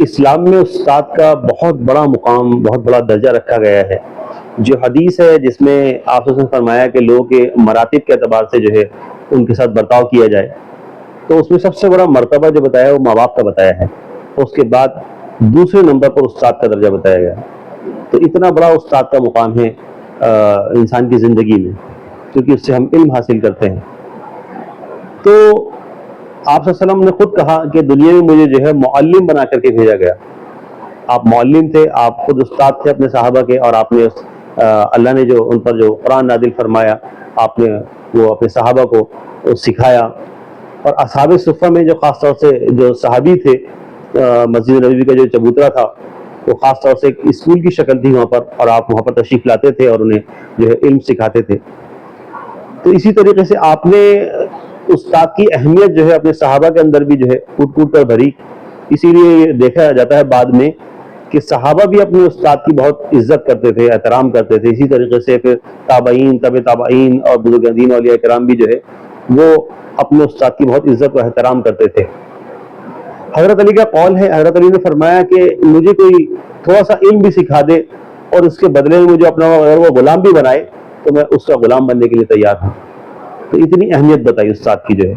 اسلام میں استاد کا بہت بڑا مقام، بہت بڑا درجہ رکھا گیا ہے. جو حدیث ہے جس میں آپ نے فرمایا کہ لوگوں کے مراتب کے اعتبار سے جو ہے ان کے ساتھ برتاؤ کیا جائے، تو اس میں سب سے بڑا مرتبہ جو بتایا ہے وہ ماں باپ کا بتایا ہے. اس کے بعد دوسرے نمبر پر استاد کا درجہ بتایا گیا. تو اتنا بڑا استاد کا مقام ہے انسان کی زندگی میں، کیونکہ اس سے ہم علم حاصل کرتے ہیں. تو آپ صلی اللہ علیہ وسلم نے خود کہا کہ دنیا میں مجھے جو ہے معلم بنا کر کے بھیجا گیا. آپ معلم تھے، آپ خود استاد تھے اپنے صحابہ کے، اور آپ نے اللہ نے جو ان پر جو قرآن نازل فرمایا آپ نے وہ اپنے صحابہ کو سکھایا. اور اصحاب صفہ میں جو خاص طور سے جو صحابی تھے، مسجد نبوی کا جو چبوترا تھا وہ خاص طور سے ایک اسکول کی شکل تھی وہاں پر، اور آپ وہاں پر تشریف لاتے تھے اور انہیں جو ہے علم سکھاتے تھے. تو اسی طریقے سے آپ نے استاد کی اہمیت جو ہے اپنے صحابہ کے اندر بھی جو ہے کوٹ کوٹ کر بھری. اسی لیے یہ دیکھا جاتا ہے بعد میں کہ صحابہ بھی اپنے استاد کی بہت عزت کرتے تھے، احترام کرتے تھے. اسی طریقے سے پھر تابعین، تابعین اور بزرگ دین اولیاء کرام بھی جو ہے وہ اپنے استاد کی بہت عزت و احترام کرتے تھے. حضرت علی کا قول ہے، حضرت علی نے فرمایا کہ مجھے کوئی تھوڑا سا علم بھی سکھا دے اور اس کے بدلے میں مجھے اپنا اگر وہ غلام بھی بنائے تو میں اس کا غلام بننے کے لیے تیار ہوں. تو اتنی اہمیت بتائی استاد کی جو ہے.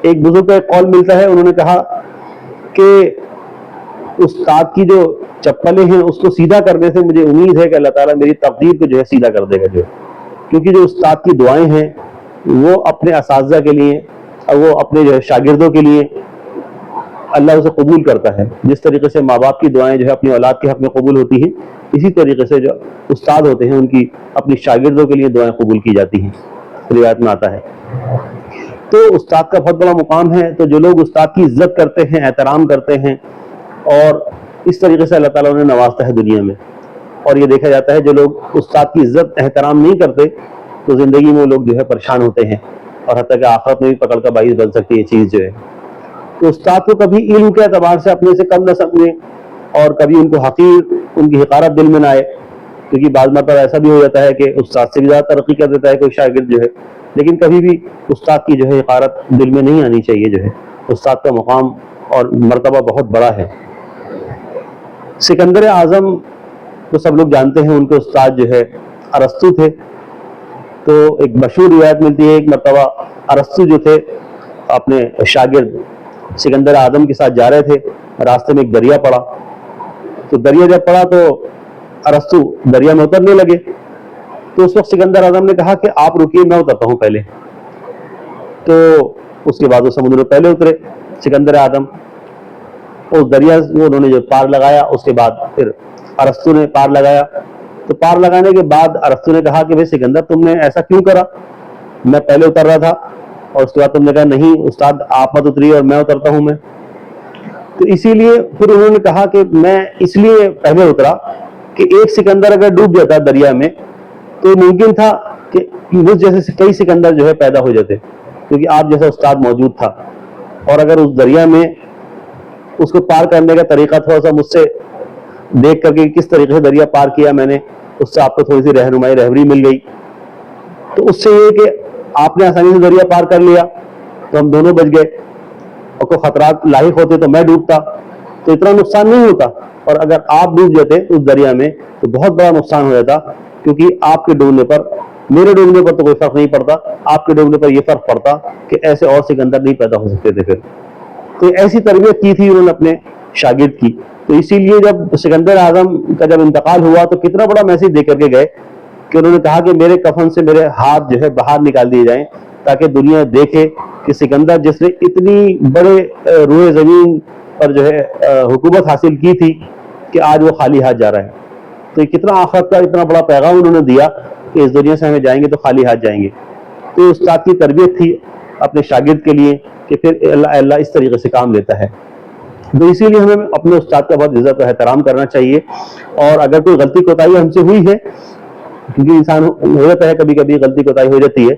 ایک بزرگ کا ایک قول ملتا ہے، انہوں نے کہا کہ استاد کی جو چپلیں ہیں اس کو سیدھا کرنے سے مجھے امید ہے کہ اللہ تعالیٰ میری تقدیر کو جو ہے سیدھا کر دے گا. جو کیونکہ جو استاد کی دعائیں ہیں وہ اپنے اساتذہ کے لیے اور وہ اپنے جو ہے شاگردوں کے لیے اللہ اسے قبول کرتا ہے. جس طریقے سے ماں باپ کی دعائیں جو ہے اپنی اولاد کے حق میں قبول ہوتی ہیں، اسی طریقے سے جو استاد ہوتے ہیں ان کی اپنی شاگردوں کے لیے دعائیں قبول کی جاتی ہیں، روایت میں آتا ہے. تو استاد کا بہت بڑا مقام ہے. تو جو لوگ استاد کی عزت کرتے ہیں، احترام کرتے ہیں، اور اس طریقے سے اللہ تعالیٰ انہیں نوازتا ہے دنیا میں. اور یہ دیکھا جاتا ہے جو لوگ استاد کی عزت احترام نہیں کرتے تو زندگی میں وہ لوگ جو ہے پریشان ہوتے ہیں، اور حتیٰ کہ آخرت میں بھی پکڑ کا باعث بن سکتی ہے یہ چیز جو ہے. تو استاد کو کبھی علم کے اعتبار سے اپنے سے کم نہ سمجھیں، اور کبھی ان کو حقیر، ان کی حقارت دل میں نہ آئے. کیونکہ بعض مرتبہ ایسا بھی ہو جاتا ہے کہ استاد سے بھی زیادہ ترقی کر دیتا ہے کوئی شاگرد جو ہے، لیکن کبھی بھی استاد کی جو ہے حقارت دل میں نہیں آنی چاہیے. جو ہے استاد کا مقام اور مرتبہ بہت بڑا ہے. سکندر اعظم کو سب لوگ جانتے ہیں، ان کے استاد جو ہے ارسطو تھے. تو ایک مشہور روایت ملتی ہے ایک مرتبہ ارسطو جو تھے اپنے شاگرد سکندر اعظم کے ساتھ جا رہے تھے، راستے میں ایک دریا پڑا. تو دریا جب پڑا تو ارسطو دریا میں اترنے لگے. تو اس وقت سکندر اعظم نے کہا کہ آپ رکیے، میں اترتا ہوں پہلے. تو اس کے بعد وہ سمندر میں پہلے اترے سکندر اعظم. اس دریا وہ انہوں نے جو پار لگایا، اس کے بعد پھر ارسطو نے پار لگایا. تو پار لگانے کے بعد ارسطو نے کہا کہ بھائی سکندر تم نے ایسا کیوں کرا؟ میں پہلے اتر رہا تھا اور اس کے بعد تم نے کہا نہیں استاد آپ مت اتریے اور میں اترتا ہوں. میں تو اسی لیے پھر انہوں نے کہا کہ میں اس لیے پہلے اترا کہ ایک سکندر اگر ڈوب جاتا دریا میں تو ممکن تھا کہ مجھ جیسے کئی سکندر جو ہے پیدا ہو جاتے، کیونکہ آپ جیسا استاد موجود تھا. اور اگر اس دریا میں اس کو پار کرنے کا طریقہ تھوڑا سا مجھ سے دیکھ کر کے کس طریقے سے دریا پار کیا میں نے، اس سے آپ کو تھوڑی سی رہبری مل گئی. تو اس سے یہ کہ آپ نے آسانی سے دریا پار کر لیا تو ہم دونوں بچ گئے، اور کوئی خطرات لاحق ہوتے تو میں ڈوبتا تو اتنا نقصان نہیں ہوتا. اور اگر آپ ڈوب جاتے اس دریا میں تو بہت بڑا نقصان ہو جاتا، کیونکہ آپ کے ڈوبنے پر میرے ڈوبنے پر تو کوئی فرق نہیں پڑتا، آپ کے ڈوبنے پر یہ فرق پڑتا کہ ایسے اور سکندر نہیں پیدا ہو سکتے تھے پھر. تو ایسی تربیت کی تھی انہوں نے اپنے شاگرد کی. تو اسی لیے جب سکندر اعظم کا جب انتقال ہوا تو کتنا بڑا میسج دے کر کے گئے کہ انہوں نے کہا کہ میرے کفن سے میرے ہاتھ جو ہے باہر نکال دیے جائیں تاکہ دنیا دیکھے کہ سکندر جس نے اتنی بڑے روئے زمین پر جو ہے حکومت حاصل کی تھی کہ آج وہ خالی ہاتھ جا رہا ہے. تو یہ کتنا آخرت کا اتنا بڑا پیغام انہوں نے دیا کہ اس دنیا سے ہمیں جائیں گے تو خالی ہاتھ جائیں گے. تو استاد کی تربیت تھی اپنے شاگرد کے لیے کہ پھر اللہ اس طریقے سے کام لیتا ہے. تو اسی لیے ہمیں اپنے استاد کا بہت عزت و احترام کرنا چاہیے. اور اگر کوئی غلطی کوتاہی ہم سے ہوئی ہے، کیونکہ انسان ہو جاتا ہے کبھی کبھی غلطی کوتاہی ہو جاتی ہے،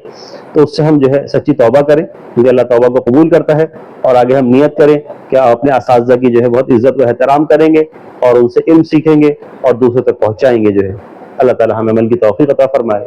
تو اس سے ہم جو ہے سچی توبہ کریں، کیونکہ اللہ توبہ کو قبول کرتا ہے. اور آگے ہم نیت کریں کہ اپنے اساتذہ کی جو ہے بہت عزت و احترام کریں گے اور ان سے علم سیکھیں گے اور دوسروں تک پہنچائیں گے جو ہے. اللہ تعالی ہمیں عمل کی توفیق عطا فرمائے.